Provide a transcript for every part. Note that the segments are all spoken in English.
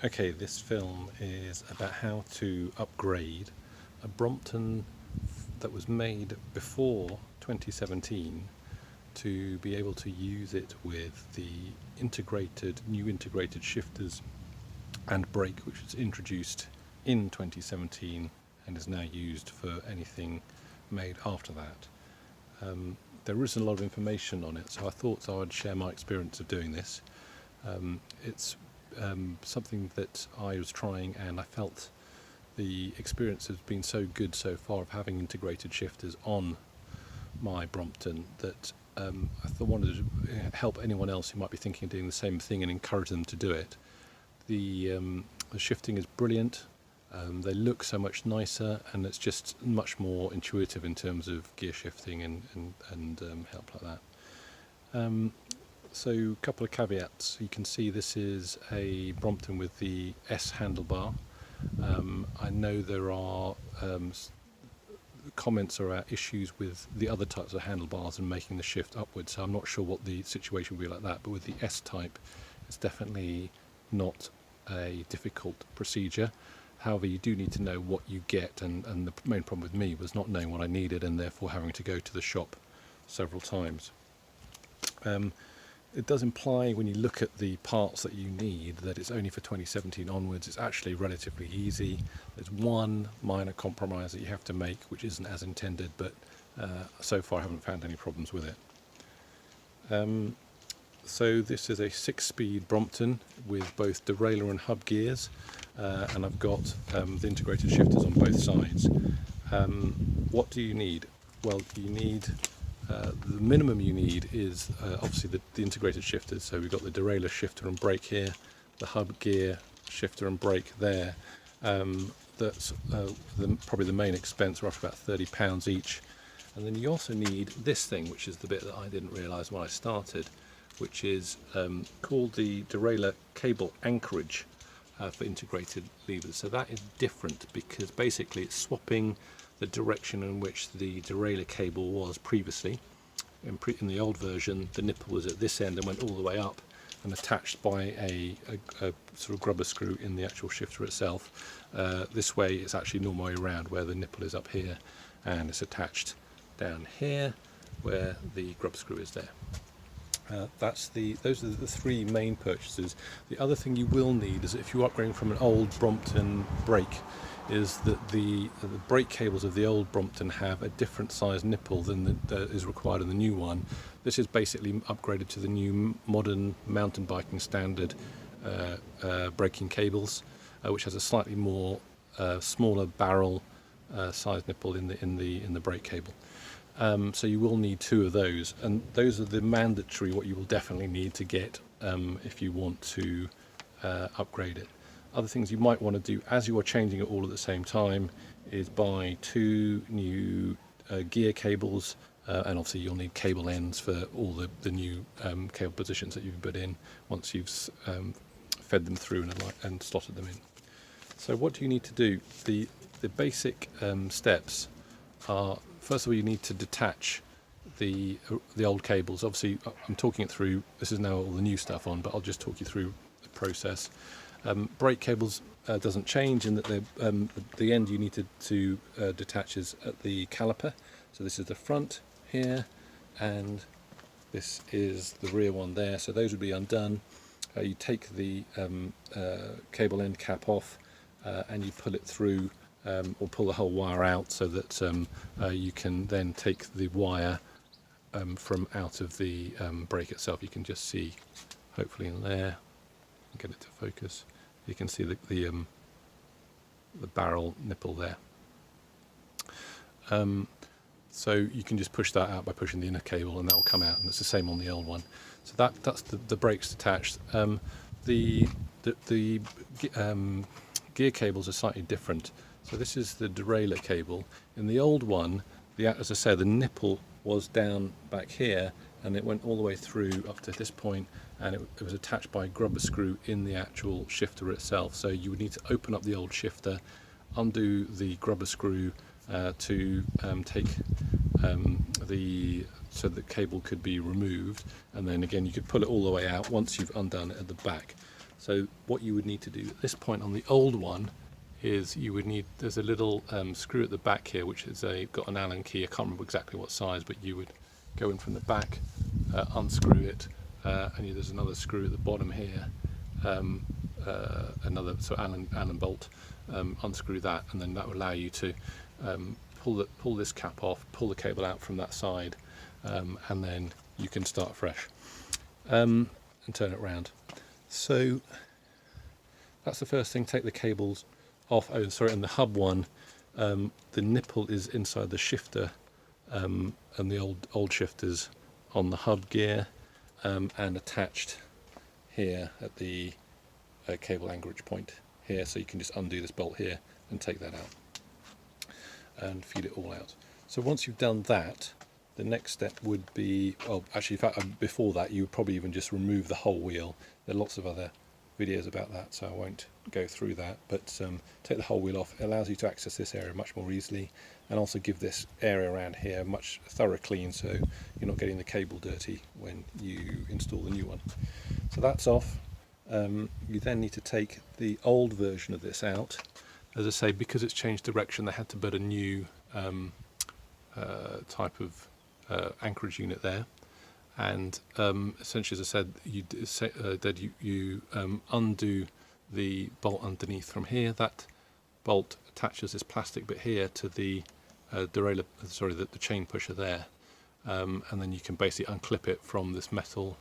Okay, this film is about how to upgrade a Brompton that was made before 2017 to be able to use it with the new integrated shifters and brake, which was introduced in 2017 and is now used for anything made after that. There isn't a lot of information on it, so I thought I would share my experience of doing this. It's something that I was trying, and I felt the experience has been so good so far of having integrated shifters on my Brompton that I wanted to help anyone else who might be thinking of doing the same thing and encourage them to do it. The shifting is brilliant. They look so much nicer, and it's just much more intuitive in terms of gear shifting and help like that. So a couple of caveats. You can see this is a Brompton with the S handlebar. I know there are comments about issues with the other types of handlebars and making the shift upwards, so I'm not sure what the situation will be like that, but with the S type it's definitely not a difficult procedure. However, you do need to know what you get, and the main problem with me was not knowing what I needed and therefore having to go to the shop several times. It does imply, when you look at the parts that you need, that it's only for 2017 onwards. It's actually relatively easy. There's one minor compromise that you have to make, which isn't as intended, but so far I haven't found any problems with it. So this is a 6-speed Brompton with both derailleur and hub gears, and I've got the integrated shifters on both sides. What do you need? Well, you need the minimum you need is obviously the integrated shifters. So we've got the derailleur shifter and brake here, the hub gear shifter and brake there. That's probably the main expense, roughly about £30 each. And then you also need this thing, which is the bit that I didn't realise when I started, which is called the derailleur cable anchorage for integrated levers. So that is different because basically it's swapping the direction in which the derailleur cable was previously. In the old version, the nipple was at this end and went all the way up and attached by a sort of grubber screw in the actual shifter itself. This way it's actually normal way around, where the nipple is up here and it's attached down here where the grub screw is there. Those are the three main purchases. The other thing you will need is, if you're upgrading from an old Brompton brake, is that the brake cables of the old Brompton have a different size nipple than is required in the new one. This is basically upgraded to the new modern mountain biking standard braking cables, which has a slightly more smaller barrel size nipple in the brake cable. So you will need two of those, and those are the mandatory what you will definitely need to get if you want to upgrade it. Other things you might want to do as you are changing it all at the same time is buy two new gear cables, and obviously you'll need cable ends for all the new cable positions that you've put in once you've fed them through and slotted them in. So what do you need to do? The basic steps are, first of all, you need to detach the old cables. Obviously I'm talking it through, this is now all the new stuff on, but I'll just talk you through the process. Brake cables doesn't change in that the end you need to detach is at the caliper. So this is the front here, and this is the rear one there. So those would be undone. You take the cable end cap off and you pull it through, or pull the whole wire out, so that you can then take the wire from out of the brake itself. You can just see, hopefully in there, get it to focus. You can see the barrel nipple there. So you can just push that out by pushing the inner cable, and that will come out, and it's the same on the old one. So that's the brakes detached. The gear cables are slightly different. So this is the derailleur cable. In the old one, as I said, the nipple was down back here, and it went all the way through up to this point, and it was attached by a grubber screw in the actual shifter itself. So you would need to open up the old shifter, undo the grubber screw to take so the cable could be removed, and then again you could pull it all the way out once you've undone it at the back. So what you would need to do at this point on the old one is you would need, there's a little screw at the back here which is got an Allen key. I can't remember exactly what size, but you would go in from the back, unscrew it, and there's another screw at the bottom here, another Allen bolt. Unscrew that, and then that will allow you to pull this cap off, pull the cable out from that side, and then you can start fresh and turn it round. So that's the first thing. Take the cables off. Oh, sorry, and the hub one, the nipple is inside the shifter, and the old shifters on the hub gear, and attached here at the cable anchorage point here. So you can just undo this bolt here and take that out and feed it all out. So once you've done that, the next step would be, well, actually, in fact, before that, you would probably even just remove the whole wheel. There are lots of other videos about that, so I won't go through that, but take the whole wheel off. It allows you to access this area much more easily, and also give this area around here a much thorough clean, so you're not getting the cable dirty when you install the new one. So that's off. You then need to take the old version of this out. As I say, because it's changed direction, they had to put a new type of anchorage unit there, and essentially, as I said, you undo the bolt underneath from here. That bolt attaches this plastic bit here to the derailleur, sorry, the chain pusher there, and then you can basically unclip it from this metal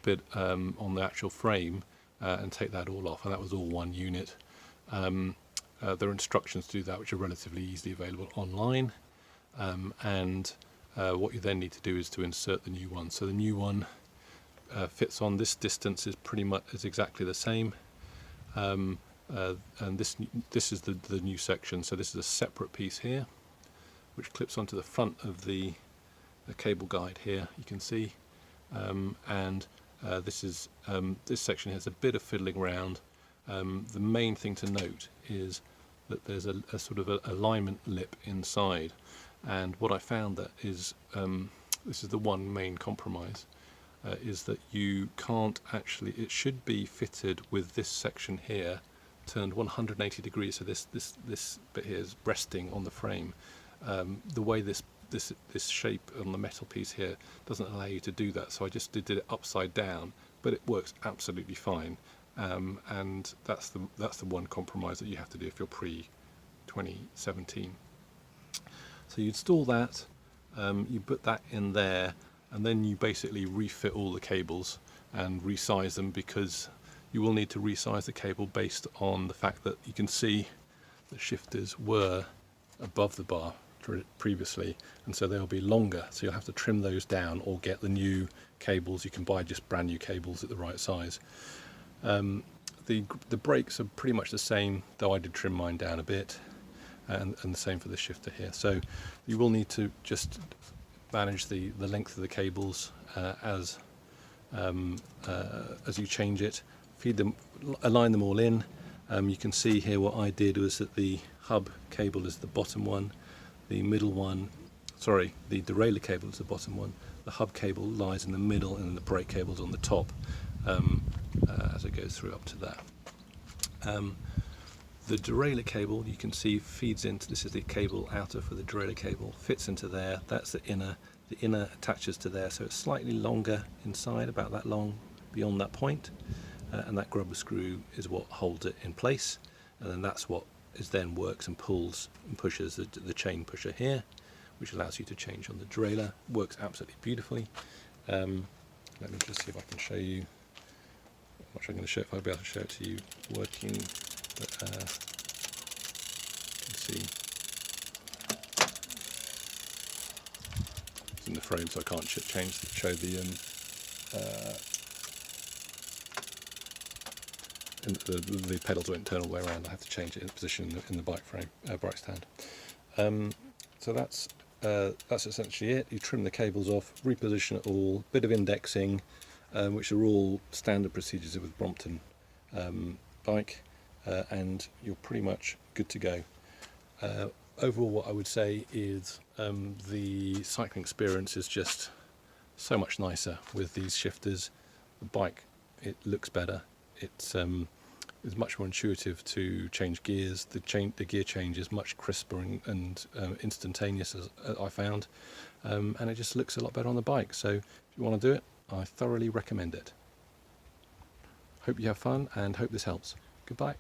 bit on the actual frame and take that all off, and that was all one unit. There are instructions to do that which are relatively easily available online, and what you then need to do is to insert the new one. So the new one fits on. This distance is pretty much exactly the same, and this is the new section. So this is a separate piece here which clips onto the front of the cable guide here, you can see, and this section has a bit of fiddling around. The main thing to note is that there's a sort of alignment lip inside, and what I found that is, this is the one main compromise, is that you can't actually, it should be fitted with this section here turned 180 degrees, so this bit here is resting on the frame. The way this shape on the metal piece here doesn't allow you to do that, so I just did it upside down, but it works absolutely fine. And that's the one compromise that you have to do if you're pre-2017. So you install that, you put that in there, and then you basically refit all the cables and resize them, because you will need to resize the cable based on the fact that you can see the shifters were above the bar previously, and so they'll be longer, so you'll have to trim those down or get the new cables. You can buy just brand new cables at the right size. The brakes are pretty much the same, though I did trim mine down a bit, and the same for the shifter here. So you will need to just manage the length of the cables as you change it. Feed them, align them all in. You can see here what I did was that the hub cable is the bottom one, the middle one, sorry, the derailleur cable is the bottom one, the hub cable lies in the middle, and the brake cable's on the top. As it goes through up to that. The derailleur cable, you can see, feeds into, this is the cable outer for the derailleur cable, fits into there. That's the inner attaches to there, so it's slightly longer inside, about that long beyond that point, and that grubber screw is what holds it in place, and then that's what then works and pulls and pushes the chain pusher here, which allows you to change on the derailleur. Works absolutely beautifully. Let me just see if I can show you. Which I'm going to show, if I'll be able to show it to you working, but you can see it's in the frame, so I can't show the pedals won't turn all the way around. I have to change it in position in the bike frame, bike stand. So that's essentially it. You trim the cables off, reposition it all, bit of indexing, which are all standard procedures with Brompton bike, and you're pretty much good to go. Overall, what I would say is the cycling experience is just so much nicer with these shifters. The bike, it looks better, it's much more intuitive to change gears. The gear change is much crisper and instantaneous, as I found, and it just looks a lot better on the bike. So if you want to do it, I thoroughly recommend it. Hope you have fun and hope this helps. Goodbye.